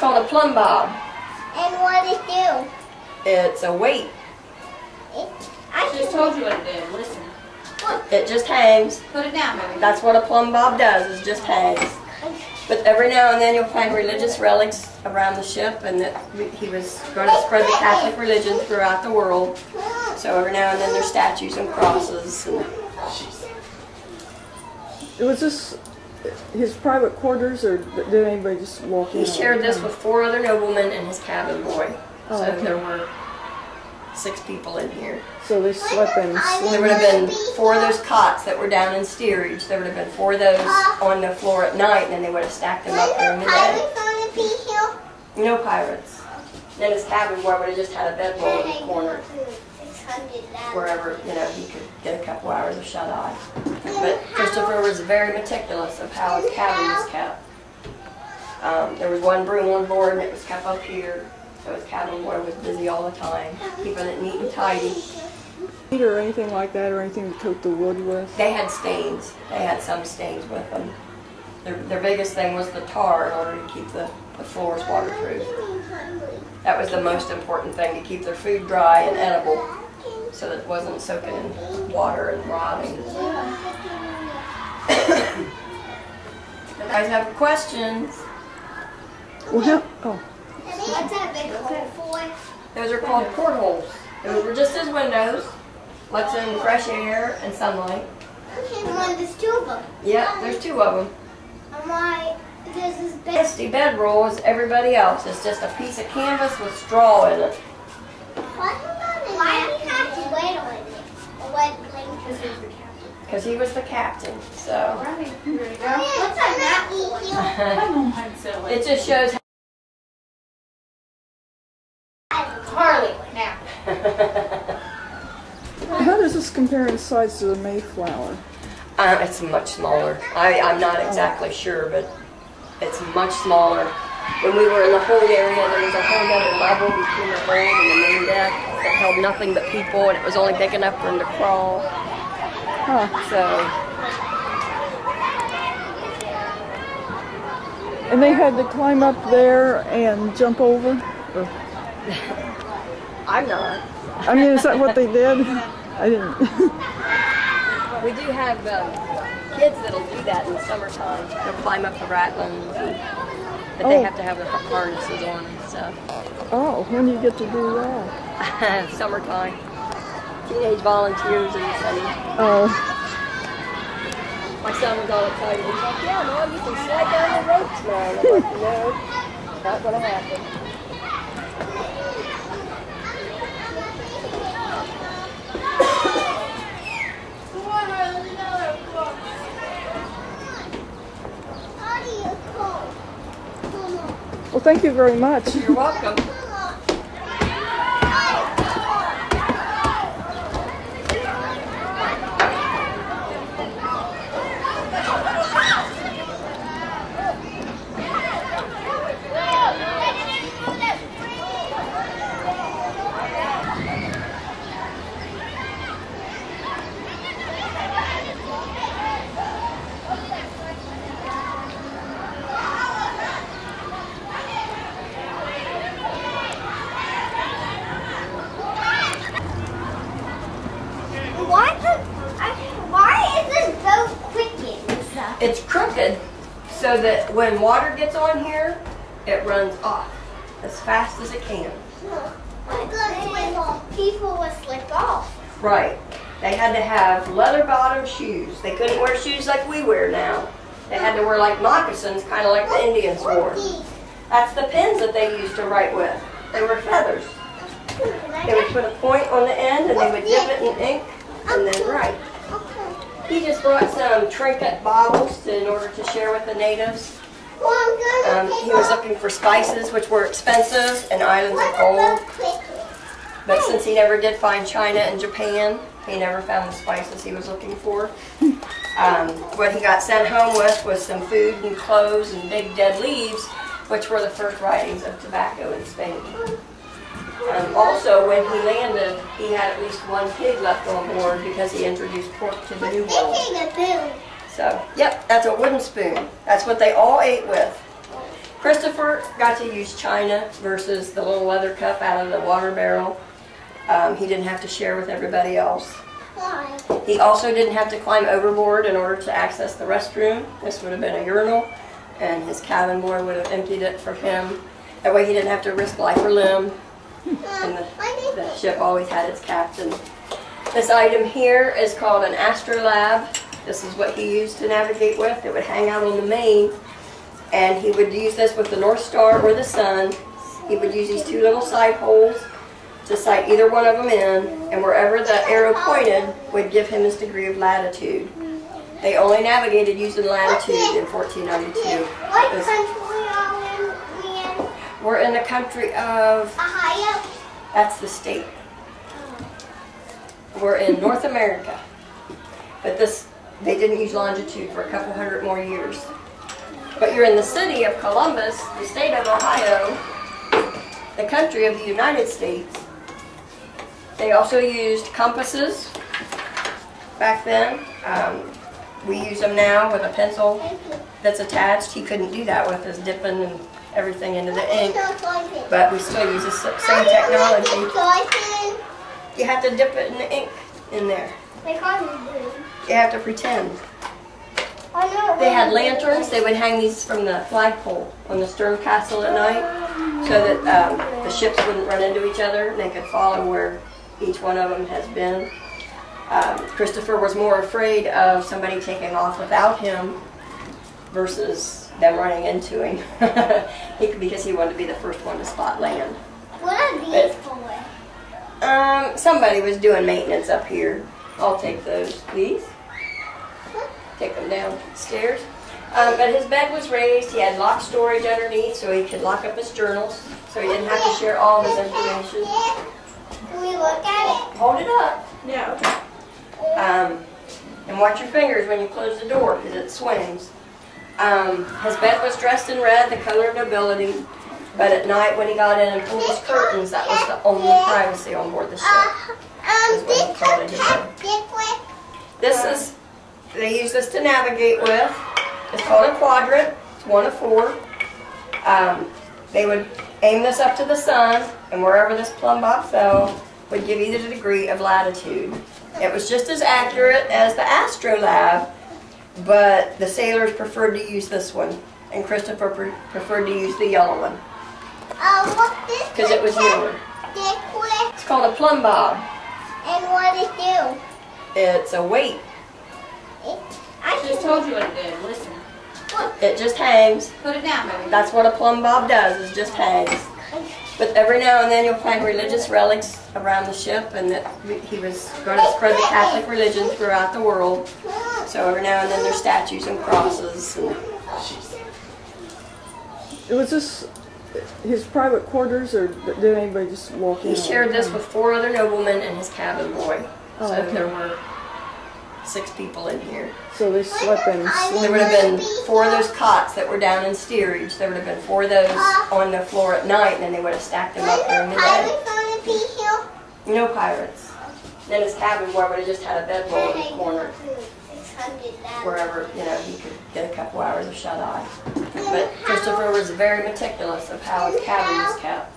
called a Plumb Bob. And what it do? It's a weight. I just told you what it did. Listen. It just hangs. Put it down, baby. That's what a Plumb Bob does, is just hangs. But every now and then you'll find religious relics around the ship, and that he was going to spread the Catholic religion throughout the world. So every now and then there's statues and crosses. And was this his private quarters, or did anybody just walk in? he shared this with 4 other noblemen and his cabin boy. Oh, so okay. there were 6 people in here. So they slept in There would have been 4 of those cots that were down in steerage. There would have been 4 of those on the floor at night, and then they would have stacked them up during the day. No pirates. Then his cabin boy would have just had a bedroll in the corner, wherever, you know, he could get a couple hours of shut-eye. But Christopher was very meticulous of how his cabin was kept. There was 1 broom on board, and it was kept up here. So his cabin boy was busy all the time, keeping it neat and tidy. or anything like that, or anything to coat the wood with? They had stains. They had some stains with them. Their biggest thing was the tar in order to keep the floors waterproof. That was the most important thing, to keep their food dry and edible so that it wasn't soaking in water and rotting. You guys have questions? Well, oh. What's that big hole for? Those are called portholes. Those were just as windows. Lets in fresh air and sunlight. Okay, Mom, there's 2 of them. Yeah, there's 2 of them. Why does this bed? Nasty bedroll is everybody else. It's just a piece of canvas with straw in it. Why do you have to wait on it? A wet blanket? Because he was the captain. So Alright, you ready to go? What's a nap for? Come on, silly. it just shows Harley, now. How does this compare in size to the Mayflower? it's much smaller. I'm not exactly sure, but it's much smaller. When we were in the hold area, there was a whole other level between the hold and the main deck that held nothing but people, and it was only big enough for them to crawl. Huh. So And they had to climb up there and jump over? Or, I'm not. I mean, is that what they did? I didn't. We do have kids that'll do that in the summertime. They'll climb up the ratlins, but they have to have their harnesses on and stuff. Oh, when do you get to do that? Summertime. Teenage volunteers in the summer. Oh. My son was all excited. He's like, yeah, Mom, you can slide down the ropes now. And I'm like, no, not going to happen. Well, thank you very much. You're welcome. Why is this boat crooked? It's crooked so that when water gets on here, it runs off as fast as it can. Because when people would slip off. Right. They had to have leather-bottom shoes. They couldn't wear shoes like we wear now. They had to wear like moccasins, kind of like the Indians wore. That's the pens that they used to write with. They were feathers. They would put a point on the end and they would dip it in ink and then write. He just brought some trinket bottles in order to share with the natives. He was looking for spices, which were expensive, and islands of gold. But since he never did find China and Japan, he never found the spices he was looking for. What he got sent home with was some food and clothes and big dead leaves, which were the first writings of tobacco in Spain. Also, when he landed, he had at least 1 pig left on board because he introduced pork to the New World. So, yep, that's a wooden spoon. That's what they all ate with. Christopher got to use china versus the little leather cup out of the water barrel. He didn't have to share with everybody else. Why? He also didn't have to climb overboard in order to access the restroom. This would have been a urinal, and his cabin boy would have emptied it for him. That way he didn't have to risk life or limb. And the ship always had its captain. This item here is called an Astrolabe. This is what he used to navigate with. It would hang out on the main, and he would use this with the North Star or the sun. He would use these two little side holes to sight either one of them in, and wherever the arrow pointed would give him his degree of latitude. They only navigated using latitude in 1492. What country are we in? We're in the country of, Ohio? that's the state. We're in North America. But they didn't use longitude for a couple hundred more years. But you're in the city of Columbus, the state of Ohio, the country of the United States. They also used compasses back then. We use them now with a pencil that's attached. He couldn't do that with his dipping and everything into the ink, but we still use the same technology. You have to dip it in the ink in there. You have to pretend. They had lanterns. They would hang these from the flagpole on the stern castle at night so that the ships wouldn't run into each other and they could follow where each one of them has been. Christopher was more afraid of somebody taking off without him versus them running into him because he wanted to be the first one to spot land. What are these for? Somebody was doing maintenance up here. I'll take those, please. Take them downstairs. But his bed was raised. He had locked storage underneath so he could lock up his journals so he didn't have to share all of his information. Can we look at it? Hold it up. Yeah, okay. And watch your fingers when you close the door because it swings. His bed was dressed in red, the color of nobility. But at night when he got in and pulled his curtains, that was the only privacy on board the ship. This is, they use this to navigate with. It's called a quadrant. It's 1 of 4. They would aim this up to the sun, and wherever this Plumb Bob fell would give you the degree of latitude. It was just as accurate as the Astrolabe, but the sailors preferred to use this one, and Christopher preferred to use the yellow one because it was newer. It's called a Plumb Bob. And what does it do? It's a weight. I just told you what it did. Listen. It just hangs. Put it down, baby. That's what a Plumb Bob does, is just hangs. But every now and then you'll find religious relics around the ship, and that he was going to spread the Catholic religion throughout the world. So every now and then there's statues and crosses. And Was this his private quarters, or did anybody just walk in? he shared this with 4 other noblemen and his cabin boy. Oh, So okay. there were 6 people in here. So they slept in There slings? would have been 4 of those cots that were down in steerage. There would have been 4 of those on the floor at night, and then they would have stacked them up during the day. No pirates. Then his cabin boy would have just had a bedroll in the corner, wherever, he could get a couple hours of shut-eye. But Christopher was very meticulous of how his cabin was kept.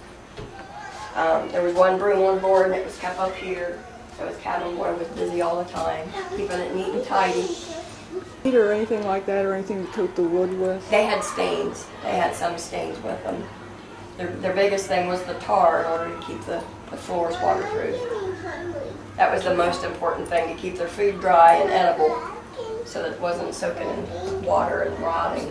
There was one broom on board, and it was kept up here, so his cabin boy was busy all the time, keeping it neat and tidy. Or anything like that, or anything to coat the wood with? They had stains. They had some stains with them. Their biggest thing was the tar in order to keep the floors waterproof. That was the most important thing, to keep their food dry and edible so that it wasn't soaking in water and rotting.